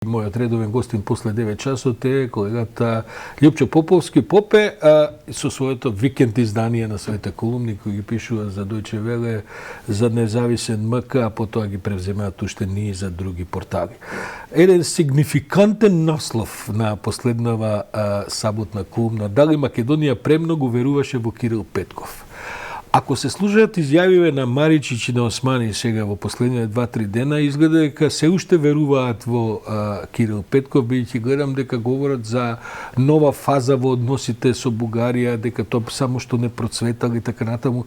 Мојот редовен гостин после 9 часот е колегата Љупчо Поповски Попе, со своето викенд издание на своите колумни кои ги пишува за Дојче Веле, за Независен МК, а потоа ги превземаат уште ние за други портали. Еден сигнификантен наслов на последнава саботна колумна: дали Македонија премногу веруваше во Кирил Петков? Ако се слушаат изјавиве на Маричич и на Османи сега во последните 2-3 дена, изгледа дека се уште веруваат во Кирил Петков, бидејќи гледам дека говорат за нова фаза во односите со Бугарија, дека тоа само што не процветали, така натаму.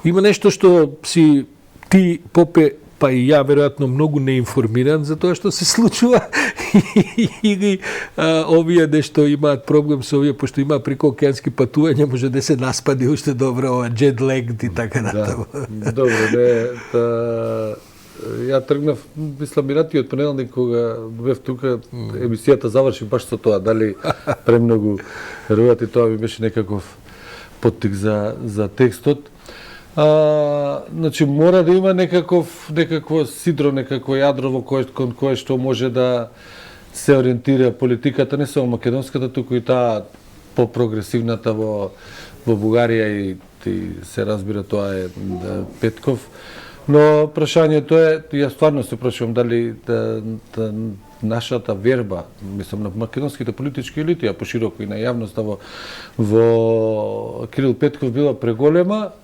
Има нешто што си ти, Попе, па и ја веројатно многу неинформиран за тоа што се случува, или овие нешто имаат проблем со овие, пошто има прекоокеански патувања, може да се наспади уште добро ова jet lag и така натаму. Добро, ја тргнав, мислам, минатиот понеделник кога бев тука, емисијата заврши баш со тоа, дали премногу верувате, тоа ми беше некаков поттик за текстот. Значи, мора да има некакво сидро, некакво јадро кон кое што може да се ориентира политиката, не само македонската, туку и таа по-прогресивната во Бугарија и се разбира тоа е Петков. Но прашањето е, ја стварно се прашувам дали нашата верба, мислам на македонските политички елити, а пошироко и на јавноста во Кирил Петков била преголема,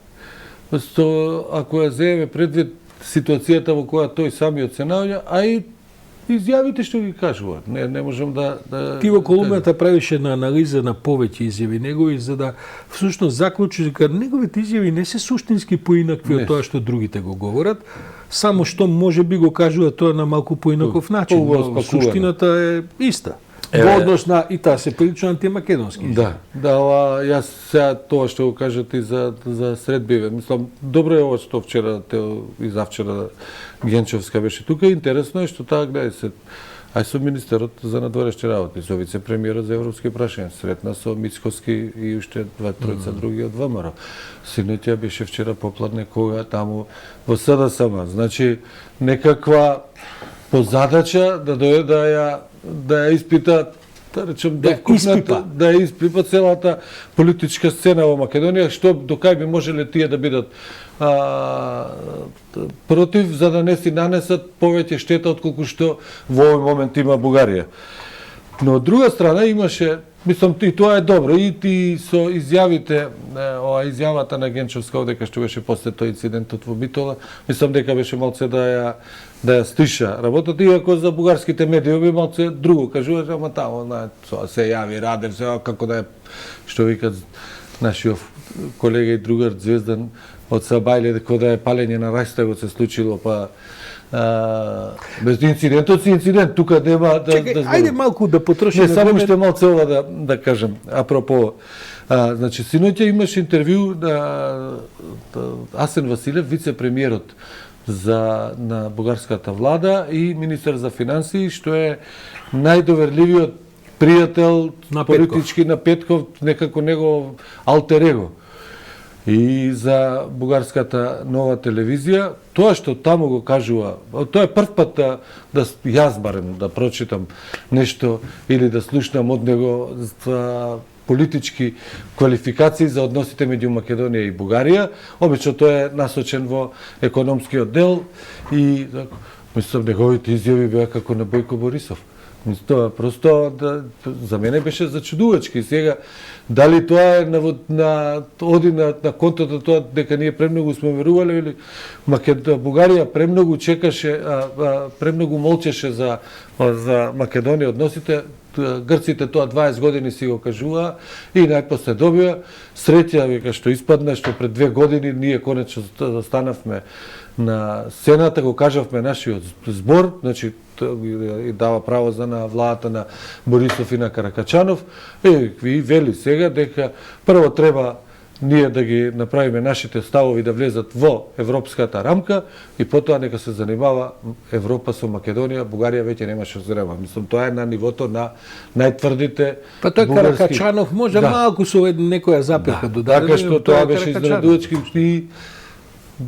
ако ја земеме предвид ситуацијата во која тој самиот се наоѓа, а и изјавите што ги кажува. Не можам да... Ти во колумната правише на анализа на повеќе изјави негови, за да всушност заклучиш дека неговите изјави не се суштински поинакви од тоа што другите го говорат, само што може би го кажува тоа на малку поинаков начин, но суштината е иста. Во однос на и таа се прилично антимакедонски. Да, јас сега тоа што го кажат и за Средбиве. Мислам, добро е ова што вчера и завчера Генчовска беше тука. Интересно е што таа гледа се ај со министерот за надворешни работи, со вице-премиерот за европски прашања, сретна со Мицкоски и уште тројца други од ВМРО. Синоќа беше вчера попладне кога таму во СДСМ. Значи, некаква позадача да дојде да ја испита, да речем, да ја испипа целата политичка сцена во Македонија, што до кај би можеле тие да бидат против, за да не си нанесат повеќе штета отколку што во овој момент има Бугарија. Но од друга страна имаше, мислам, и тоа е добро, и со изјавите, изјавата на Генчовска дека што беше после тој инцидентот во Битола, мислам дека беше малце да ја стиша работата, иако за бугарските медиуми малце друго кажува, ама тамо се јави Радев, се како да е, што викат нашиот колега и другар Звездан од Сабајле, дека да е палење на Рајстагот се случило, па без инцидентот си инцидент, тука нема да... Чекај, ајде малку да потрошиме време. Само уште малце ова да кажем, апропо. Значи, синоќа имаше интервју на Асен Василев, вице-премиерот на бугарската влада и министер за финансии, што е најдоверливиот пријател политички на Петков, некако негов алтер его. И за бугарската нова телевизија, тоа што таму го кажува, тоа е прв пат да јас барем да прочитам нешто или да слушнам од него политички квалификации за односите меѓу Македонија и Бугарија. Обично тоа е насочен во економскиот дел и мислам неговите изјави беа како на Бојко Борисов. Тоа просто за мене беше зачудувачки. Сега дали тоа е оди на контото тоа дека ние премногу сме верувале или Бугарија премногу чекаше, премногу молчеше за Македонија односите. Грците тоа 20 години си го кажува и најпосле добија среќа века што испадна, што пред 2 години ние конечно станавме на сцената, го кажавме нашиот збор, значи и дава право за на владата на Борисов и на Каракачанов, и вели сега дека прво треба ние да ги направиме нашите ставови да влезат во европската рамка и потоа нека се занимава Европа со Македонија, Бугарија веќе немаше зрема. Мислам, тоа е на нивото на најтврдите Па тој Каракачанов може малку со некоја запека додадена. Така што тоа беше изненадувачки и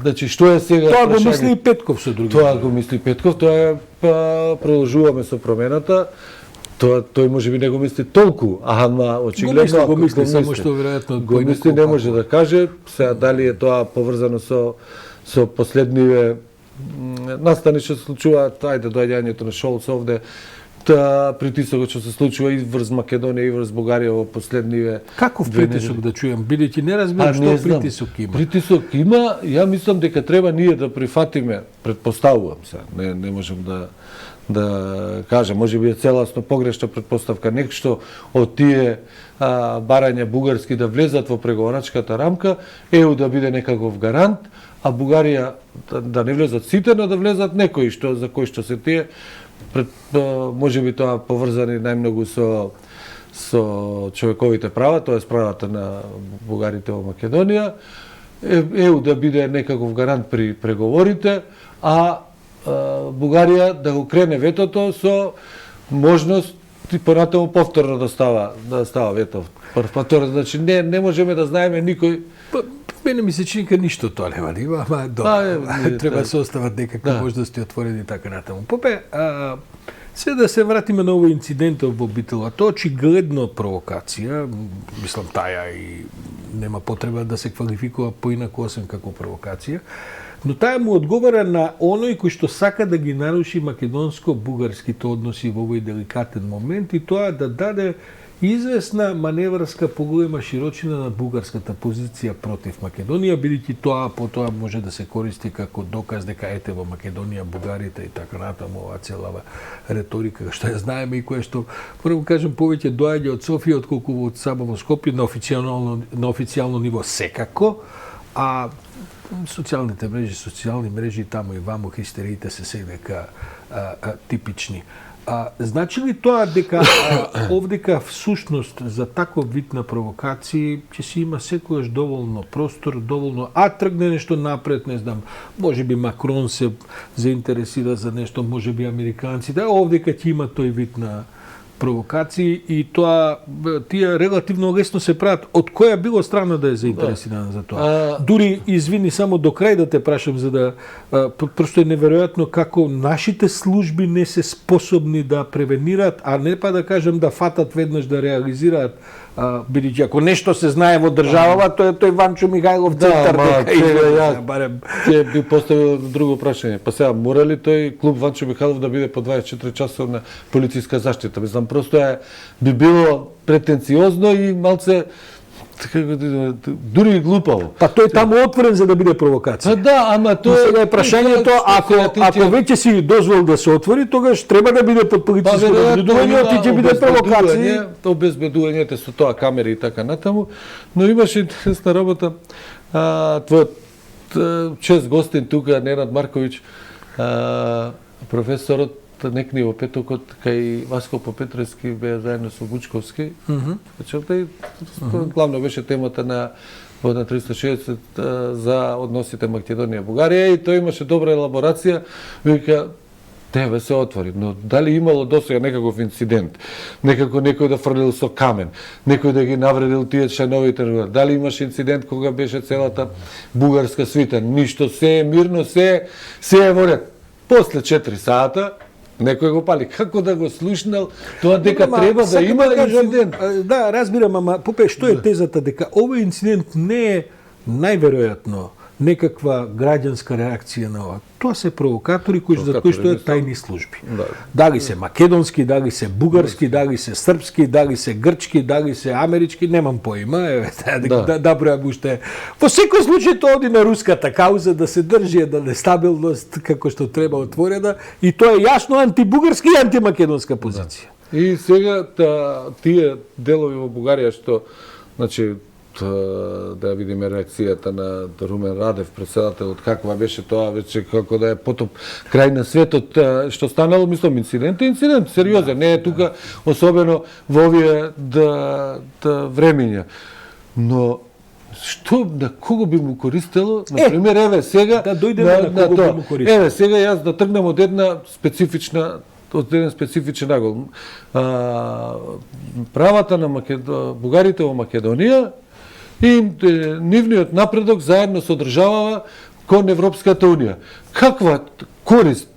Значи што е сега Тоа го прашање? мисли и Петков со други. Тоа го мисли Петков, тоа е продолжуваме со промената. Тој може би не го мисли толку, ама очигледно го мисли, само што веројатно го мисли не може да каже. Сега дали е тоа поврзано со последниве настани што се случуваат, ајде доаѓањето на Шолц овде, притисокот што се случува и врз Македонија и врз Бугарија во последниве. Каков притисок да чујам, бидејќи не разбирам што притисок има. Притисок има, ја мислам дека треба ние да прифатиме, предпоставувам се, не можам да кажам, може би е целасно погрешна предпоставка, нешто од тие барања бугарски да влезат во преговорачката рамка, ЕУ да биде некаков гарант, а Бугарија да не влезат сите, но да влезат некои за кои што се тие, може би тоа поврзани најмногу со човековите права, тоа е правата на бугарите во Македонија, ЕУ да биде некаков гарант при преговорите, а Бугарија да го крене ветото со можност и понатаму повторно да става вето. Повторно, значи не можеме да знаеме никој. Мене ми се чини ништо тоа нема да има, ама треба да се остават некакви можности отворени така натаму. Попе, се да се вратиме на овој инцидент во Битола, тоа очигледно провокација, мислам таја и нема потреба да се квалификува поинаку освен како провокација, но таа му одговара на оној кој што сака да ги наруши македонско-бугарските односи во овој деликатен момент и тоа да даде известна маневрска поголема широчина на бугарската позиција против Македонија, бидејќи тоа потоа може да се користи како доказ дека ете во Македонија бугарите и така натаму оваа целава реторика што ја знаеме и која што морам да кажам повеќе доаѓа од Софија отколку од самого Скопје на официјално ниво секако, а социјални мрежи таму и ваму хистериите се сега типични. Значи ли тоа дека овдека всушност за таков вид на провокации ќе се има секојаш доволно простор, доволно тргне нешто напред, не знам, може би Макрон се заинтересира за нешто, може би американците, овдека ќе има тој вид на провокации и тоа тие релативно лесно се прават. Од која било страна да е заинтересирана за тоа? Дури извини само до крај да те прашам за да просто е неверојатно како нашите служби не се способни да превенираат, а не па да кажам да фатат веднаш да реализираат, бидејќи ако нешто се знае во државава, тоа е тој Ванчо Михајлов центар барем ќе би поставил друго прашање. Па сега мора ли тој клуб Ванчо Михајлов да биде по 24 часовна полициска заштита? Мислам просто би било претенциозно и малце дури и глупаво. Па тој таму отворен за да биде провокација. Да, ама тоа сега е прашањето ако веќе си дозвол да се отвори, тогаш треба да биде под полициско наблюдување, и ќе биде провокација. Обезбедувањето со тоа камери и така натаму, но имаше интересна работа. Твојот чест гостин тука Ненад Марковиќ, професорот некни во петокот кај Васко Попетровски беа заедно со Вучковски. Главно беше темата на 360 за односите Македонија-Бугарија и тој имаше добра елаборација, вика тебе се отвори, но дали имало досега некаков инцидент, некако некој да фрлил со камен, некој да ги навредил тие членовите, дали имаше инцидент кога беше целата бугарска свита, ништо, се е мирно, се е во ред. После 4 сата некој го пали. Како да го слушнал тоа дека треба да има инцидент? Да, разбирам, ама попе што е тезата дека овој инцидент не е најверојатно некаква граѓанска реакција на ова. Тоа се провокатори за кои стојат тајни служби. Дали се македонски, дали се бугарски, дали се српски, дали се грчки, дали се амерички, немам поима, да бројам уште. Во секој случај тоа оди на руската кауза да се држи една нестабилност како што треба отворена и тоа е јасно антибугарски и антимакедонска позиција. И сега тие делови во Бугарија што, значи, да видиме реакцијата на Румен Радев, председателот, каква беше тоа, веќе како да е потоп крај на светот, што станало, мислам, инцидент, сериозен, не е тука, особено во овие времиња. Но што, на кого би му користело, например, еве сега, да дојдеме на кого би му користело. Еве сега јас да тргнам од еден специфичен агол. Правата на бугарите во Македонија и нивниот напредок заедно со државава кон Европската унија. Каква корист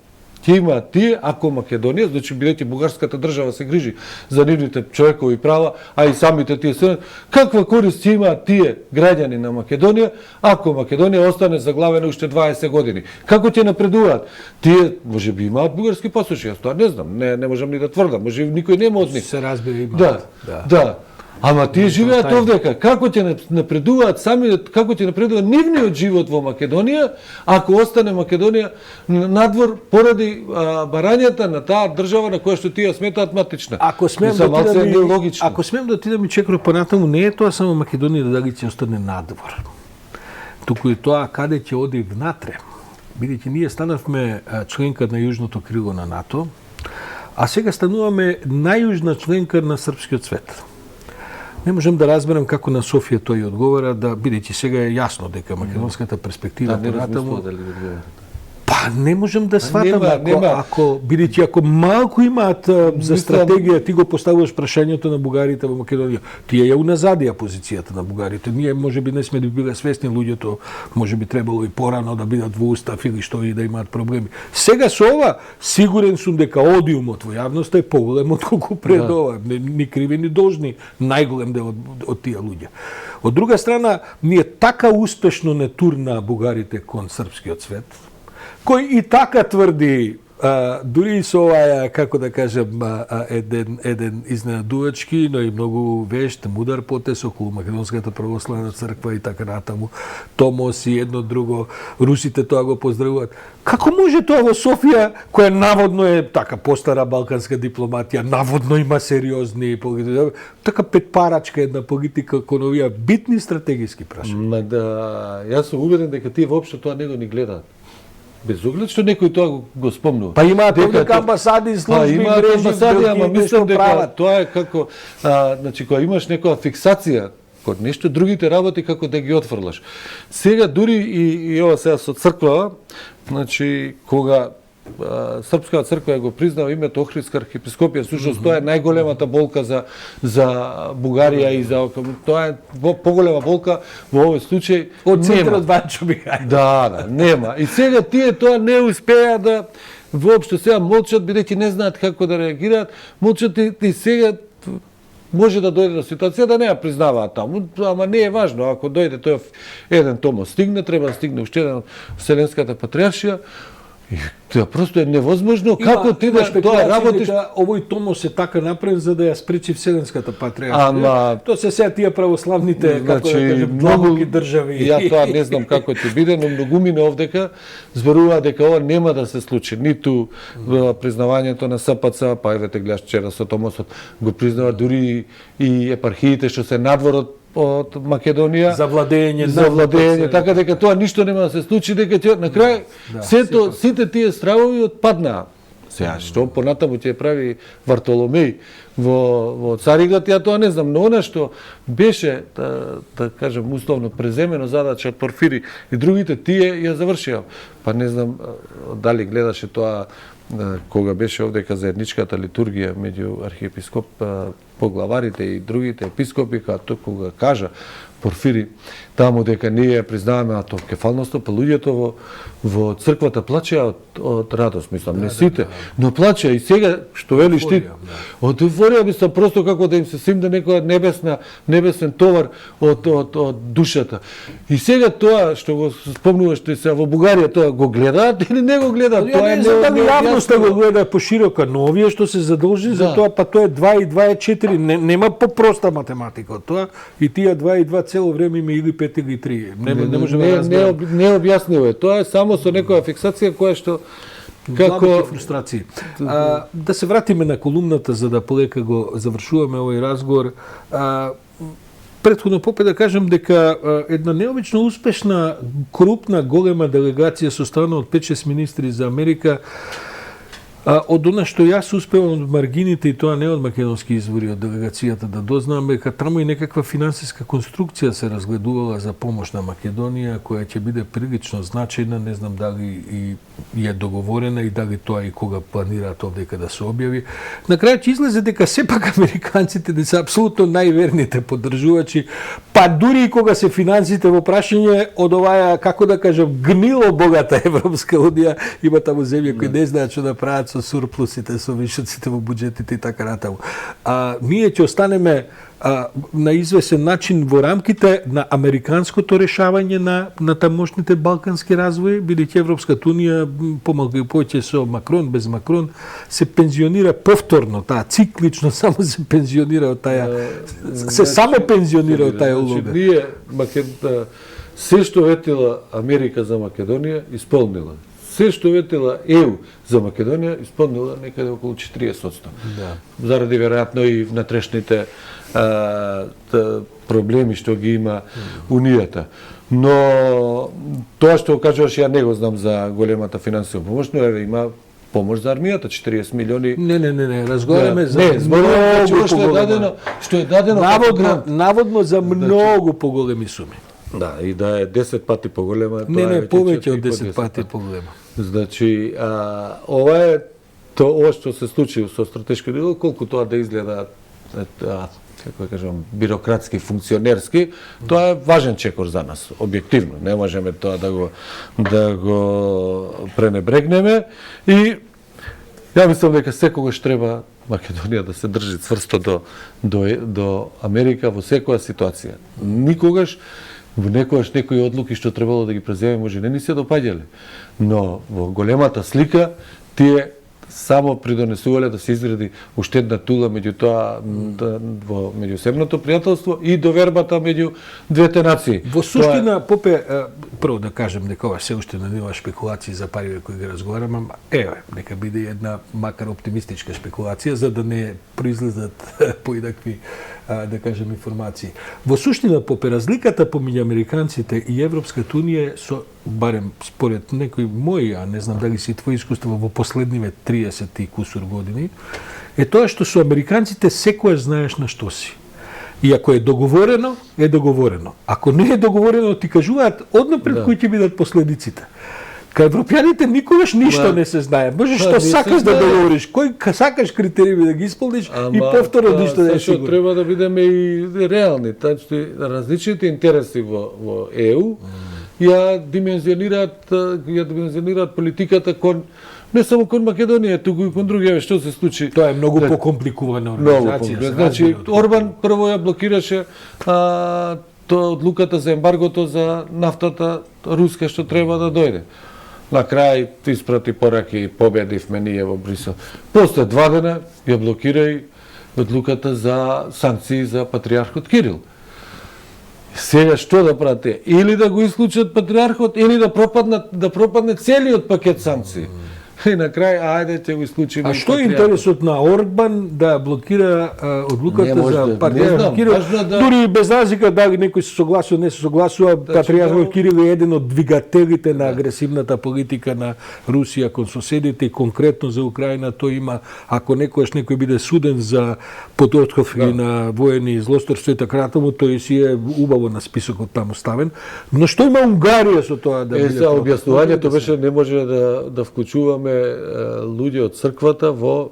ќе имаат тие ако Македонија, значи бидејќи бугарската држава се грижи за нивните човекови права, а и самите тие се, каква корист ќе имаат тие граѓани на Македонија ако Македонија остане заглавена уште 20 години? Како ќе напредуваат? Тие можеби имаат бугарски пасоши, јас тоа не знам, не можам ни да тврдам, можеби никој нема од нив. Се разбира имаат. Да. Ама тие живеат овдека. Како ќе напредуваат сами, како ќе напредува нивниот живот во Македонија, ако остане Македонија надвор поради барањата на таа држава на која што тие сметаат матична. Ако смем да отидам и чекро понатаму, не е тоа само Македонија дали ќе остане надвор. Туку и тоа каде ќе оди внатре. Бидејќи ние станавме членка на јужното крило на НАТО, а сега стануваме најјужна членка на српскиот свет. Не можам да разберам како на Софија тој одговара, да бидејќи сега е јасно дека македонската перспектива понатаму. Па не можам да сватам ако бидејќи ако малку имаат за стратегија, ти го поставуваш прашањето на бугарите во Македонија. Тие ја уназадија позицијата на бугарите. Ние можеби не сме биле свесни, луѓето можеби требало и порано да бидат во устав или што и да имаат проблеми. Сега со ова сигурен сум дека одиумот во јавноста е поголем од колку пред ова. Ни криви ни должни најголем дел од тие луѓе. Од друга страна, ние така успешно не турна бугарите кон српскиот свет, кој и така тврди, дури и со оваа, како да кажем, еден изненадувачки, но и многу вешт, мудар потез околу Македонската православна црква и така натаму, Томос и едно друго, русите тоа го поздравуваат. Како може тоа во Софија, која наводно е така постара балканска дипломатија, наводно има сериозни политики, така петпарачка една политика кон овие битни стратегиски прашања? Јас сум убеден дека тие воопшто тоа не го ни гледаат. Без оглед што некој тоа го спомнува. Па имаат овдека амбасади, служби, мрежи, ама мислам дека тоа е како, значи кога имаш некоја фиксација кон нешто, другите работи како да ги отфрлаш. Сега дури и ова сега со црква, значи кога Српската црква го признава името Охридска архиепископија, всушност тоа е најголемата болка за Бугарија и за тоа е поголема болка во овој случај од центарот Ванчо Михајлов. Да, нема. И сега тие тоа не успеа да воопшто сега молчат бидејќи не знаат како да реагираат, молчат и сега може да дојде до ситуација да не ја признаваат таму, ама не е важно, ако дојде тој еден Томос стигне, треба да стигне уште еден Вселенската патриаршија. Тоа просто е невозможно. Како ти да тоа работиш? Овој Томос е така направен за да ја спречи Вселенската патриаршија. Тоа се сега тие православните, како да кажем, длабоки држави. Ја тоа не знам како ќе биде, но многумина овдека зборува дека ова нема да се случи. Ниту признавањето на СПЦ, па евете гледаш вчера со Томосот го признава дури и епархиите што се надвор од Македонија за владење, така дека тоа ништо нема да се случи, дека на крај сите тие стравови отпаднаа. Сега што понатаму ќе прави Вартоломеј во Цариград, ја тоа не знам, но она што беше да кажем условно преземено задача од Порфири и другите тие ја завршија. Па не знам дали гледаше тоа кога беше овдека заедничката литургија меѓу архиепископ поглаварите и другите епископи, кога кажа Порфири таму дека ние ја признаваме автокефалноста, па луѓето во црквата плачеа од радост, мислам, не сите, но плачеа и сега што велиш ти, од еуфорија мислам просто како да им се симне некоја небесен товар од душата. И сега тоа што го спомнуваш ти се во Бугарија, тоа го гледаат или не го гледаат? Тоа е дали јавноста го гледа поширока, но овие што се задолжи за тоа, па тоа е 2 и 2 е 4, нема попроста математика од тоа, и тие 2 и 2 цело време има или 5 или 3. Не може да разберам. Не објаснува. Тоа е само со некоја фиксација која што како фрустрации. Да се вратиме на колумната за да полека го завршуваме овој разговор. Претходно попе да кажем дека една необично успешна, крупна, голема делегација составена од 5-6 министри за Америка Од она што јас успевам од маргините, и тоа не од македонски извори, од делегацијата да дознам, дека таму и некаква финансиска конструкција се разгледувала за помош на Македонија, која ќе биде прилично значајна, не знам дали и е договорена и дали тоа и кога планираат овдека да се објави. На крај ќе излезе дека сепак американците не се апсолутно најверните поддржувачи, па дури и кога се финансите во прашање од оваа, како да кажам, гнило богата Европска унија, има таму земји кои не знаат што да прават со сурплусите, со вишоците во буџетите и така натаму. Ние ќе останеме на извесен начин во рамките на американското решавање на тамошните балкански развои, бидејќи Европската унија помалку и повеќе со Макрон, без Макрон, се пензионира повторно, таа циклично само се пензионира од таа, се само пензионира од таа улога. Ние, се што ветила Америка за Македонија, исполнила. Се што ветила ЕУ за Македонија, исполнила некаде околу 40%. Да. Заради веројатно и внатрешните проблеми што ги има Унијата. Но тоа што кажуваш, ја не го знам за големата финансија помош, но еве има помош за армијата, 40 милиони. Не, разговараме за многу што е дадено наводно за многу поголеми суми. Да, и да е 10 пати поголема. Не, повеќе од 10 пати поголема. Значи, ова е тоа што се случи со стратешки диалог, колку тоа да изгледа како да кажам, бирократски, функционерски, тоа е важен чекор за нас, објективно. Не можеме тоа да го пренебрегнеме и ја мислам дека секогаш треба Македонија да се држи цврсто до Америка во секоја ситуација. Никогаш некои одлуки што требало да ги преземе може не ни се допаѓале, но во големата слика тие само придонесувале да се изгради уштедна тула меѓу тоа во меѓусебното пријателство и довербата меѓу двете нации. Во суштина, Попе, прво да кажем дека ова се уште на нива спекулации за пари кои ги разговараме, нека биде една макар оптимистичка спекулација за да не произлезат поинакви да кажем информации. Во суштина, Попе, разликата помеѓу американците и Европската унија со барем според некои мои, а не знам дали си твои искуства во последниве 30 и кусур години, е тоа што со американците секојаш знаеш на што си. И ако е договорено, е договорено. Ако не е договорено, ти кажуваат однапред кои ќе бидат последиците. Кај европјаните никогаш ништо не се знае. Можеш што сакаш да договориш, кој сакаш критериуми да ги исполниш и повторно ништо не е сигурно. Треба да бидеме и реални, тачи различните интереси во ЕУ ја димензионираат политиката кон не само кон Македонија, туку и кон други, што се случи. Тоа е многу покомпликувана организација. Значи Орбан прво ја блокираше одлуката за ембаргото за нафтата руска што треба да дојде. На крај испрати пораки, победивме ние во Брисел. После 2 дена ја блокира и одлуката за санкции за патриархот Кирил. Сега што да прате? Или да го исклучат патриархот, или да пропадне целиот пакет санкции. И на крај, ајде ќе го исклучиме. А што е интересот на Орбан да блокира одлуката за патриархот Кирил? Дури без разлика дали некој се согласува, не се согласува, патриархот Кирил е еден од двигателите на агресивната политика на Русија кон соседите и конкретно за Украина. Тој има, ако некој биде суден за подготовка на воени злосторства и така натаму, тој си е убаво на списокот таму ставен. Но што има Унгарија со тоа да биде? За објаснувањето беше не може да вклучуваме луѓе од црквата во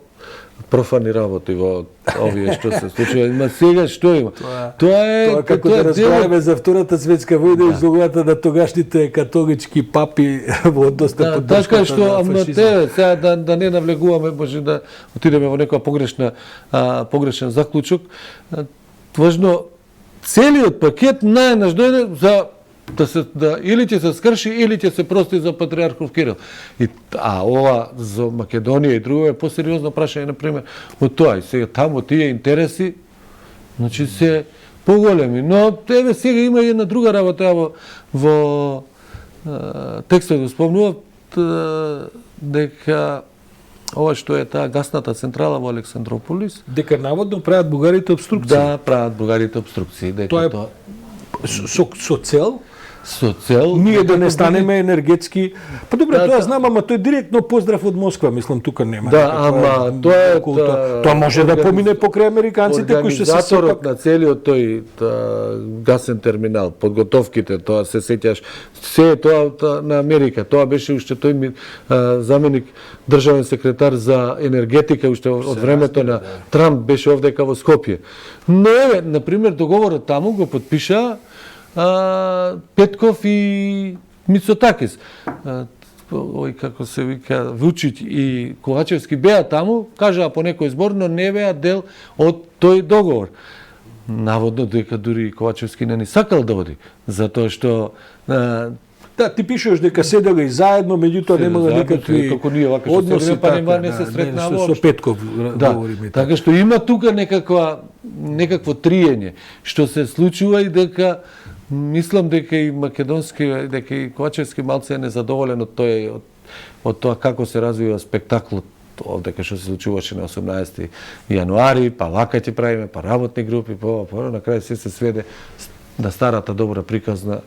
профани работи, во овие што се случува. Има сега што има? Тоа е како да разговараме за Втората светска војна и злогата на тогашните католички папи во односта поддршката на фашизмот. Сега да не навлегуваме, може да отидеме во некоја погрешен заклучок. Важно, целиот пакет најнаш дојде за или ќе се скрши, или ќе се прости за патриархов Кирил. Ова за Македонија и друго е посериозно прашање, например, од тоа. И сега таму тие интереси, значи се поголеми. Но еве сега има и една друга работа во текстот го спомнував, дека ова што е таа гасната централа во Александрополис, дека наводно прават бугарите обструкции. Да, прават бугарите обструкции. Тоа е со цел со цел Ние да не некако станеме енергетски. Па добре, Да, тоа да. знам, ама тој директно поздрав од Москва, мислам тука нема. Да, никаква ама тоа е тоа може да помине покрај американците кои што се организаторот сепак на целиот тој гасен терминал, подготовките, тоа се сеќаш, се тоа на Америка, тоа беше уште тој заменик државен секретар за енергетика уште од времето на Трамп беше овдека во Скопје. Но еве, на пример, договорот таму го подпиша Петков и Мицотакис. Ој како се вика Вучич и Ковачевски беа таму, кажаа по некој збор, но не беа дел од тој договор. Наводно дека дури Ковачевски не ни сакал да оди, затоа што Да, ти пишуваш дека седеле и заедно, меѓутоа немало никакви како ние вака што односи, седиме, па така, не се сретнаа со воопшто. Петков Да, говориме. така што има тука некакво триење, што се случува и дека мислам дека и македонски, дека и Ковачевски малце е незадоволен од од тоа како се развива спектаклот овдека што се случуваше на 18 јануари, па вака ќе правиме, па работни групи, па на крај се сведе на старата добра приказна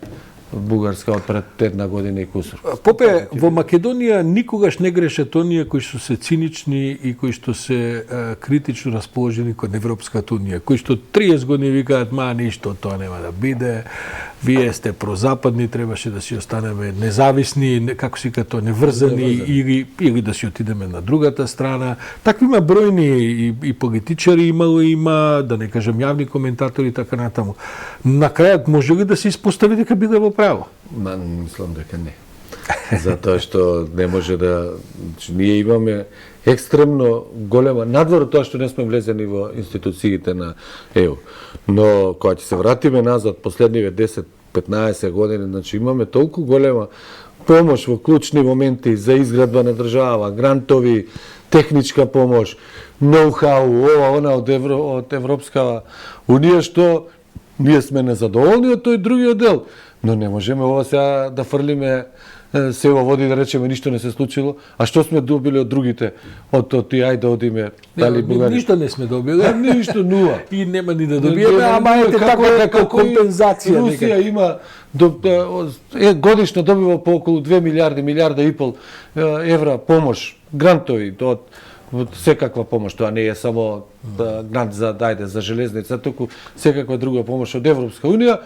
Бугарска од пред една година и кусур. Попе, во Македонија никогаш не грешат оние кои што се цинични и кои што се критично расположени кон Европската унија, кои што 30 години викаат, ма ништо тоа нема да биде, вие сте прозападни, требаше да си останеме независни, како си като неврзани, или да си отидеме на другата страна. Такви има бројни и политичари има, да не кажам јавни коментатори и така натаму. На крајот може ли да се испостави дека биде во право? Мислам дека не. Затоа што не може да... Ние имаме екстремно голема, надвор од тоа што не сме влезени во институциите на ЕУ. Но кога ќе се вратиме назад последниве 10-15 години, значи имаме толку голема помош во клучни моменти за изградба на држава, грантови, техничка помош, ноу-хау, она од Европска унија, што ние сме незадоволни од тој другиот дел, но не можеме ова сега да фрлиме се во води да речеме ништо не се случило, а што сме добили од другите, од тие ајде да одиме дали Бугарија? Ништо не сме добили. Ништо, нула. И нема ни да добиеме, ама ете така како компензација. Русија има годишно добива по околу 2 милиарда и пол евра помош, грантови од секаква помош, тоа не е само грант за железница, туку секаква друга помош од Европска унија,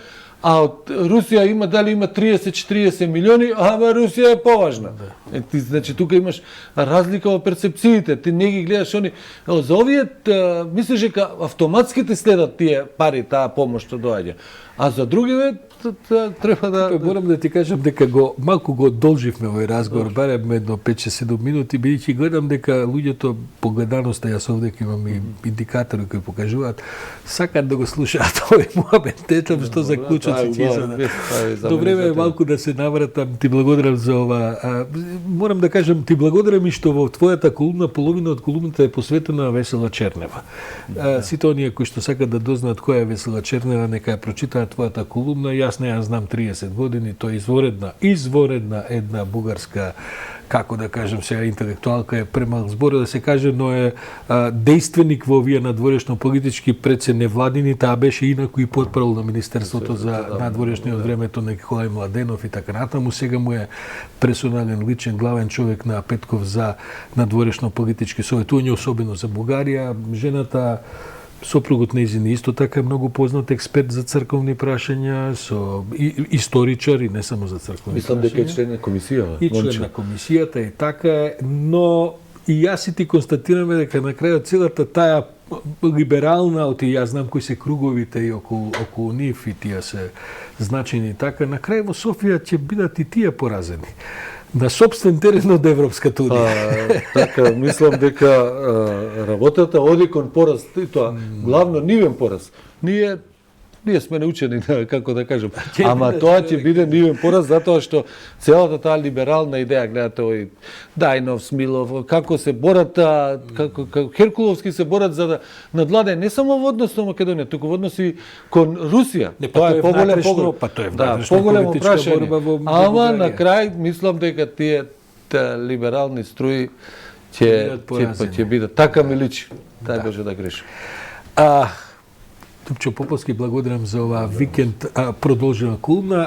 а од Русија има дали има 30-40 милиони, ама Русија е поважна. Ти значи тука имаш разлика во перцепциите, ти не ги гледаш они. За овие мислиш дека автоматски ти следат тие пари, таа помош што доаѓа. А за другиве треба да... Морам да ти кажам дека малку го одолживме овој разговор, барем едно 5-7 минути, бидејќи гледам дека луѓето по гледаноста, јас овдека имам и индикатори кои покажуваат, сакаат да го слушаат овој муабет, течам што заклучат се ќе До време е малку да се навратам, ти благодарам за ова. Морам да кажам, ти благодарам и што во твојата колумна, половина од колумната е посветена на Весела Чернева. Сите оние кои што сакаат да дознаат која е Весела Чернева, нека ја прочитаат твојата колумна. Јас не ја знам 30 години, тоа е изворедна една бугарска, како да кажем сега, интелектуалка е премал збор да се каже, но е дејственик во овие надворешно политички пред се невладини, таа беше инаку и потправил на Министерството за надворешни од времето на Николај Младенов и така натаму. Сега му е персонален, личен, главен човек на Петков за надворешно политички советување, особено за Бугарија. Жената, сопругот нејзин исто така е многу познат експерт за црковни прашања, со историчар и не само за црковни Мислам дека е прашања. член на комисија. И член на комисијата и така е, но и јас и ти констатираме дека на крајот целата таа либерална, оти јас знам кои се круговите и околу нив и тие се значени и така, на крај во Софија ќе бидат и тие поразени на собствен терен од Европската унија. Така, мислам дека работата оди кон пораст, и тоа главно нивен пораст. Ние сме научени, како да кажем, ама тоа ќе биде нивен пораст затоа што целата таа либерална идеја, гледате овој Дајнов, Смилов, како се борат, како Херкуловски се борат за да надвладе не само во однос на Македонија, туку во односи кон Русија. Тоа е поголемо, па тоа е внатрешна политичка борба во Ама на крај мислам дека тие либерални струи ќе бидат така ми личи. Тај беше да грешам. Тупчо Поповски, благодарам за ова викенд продолжена колумна.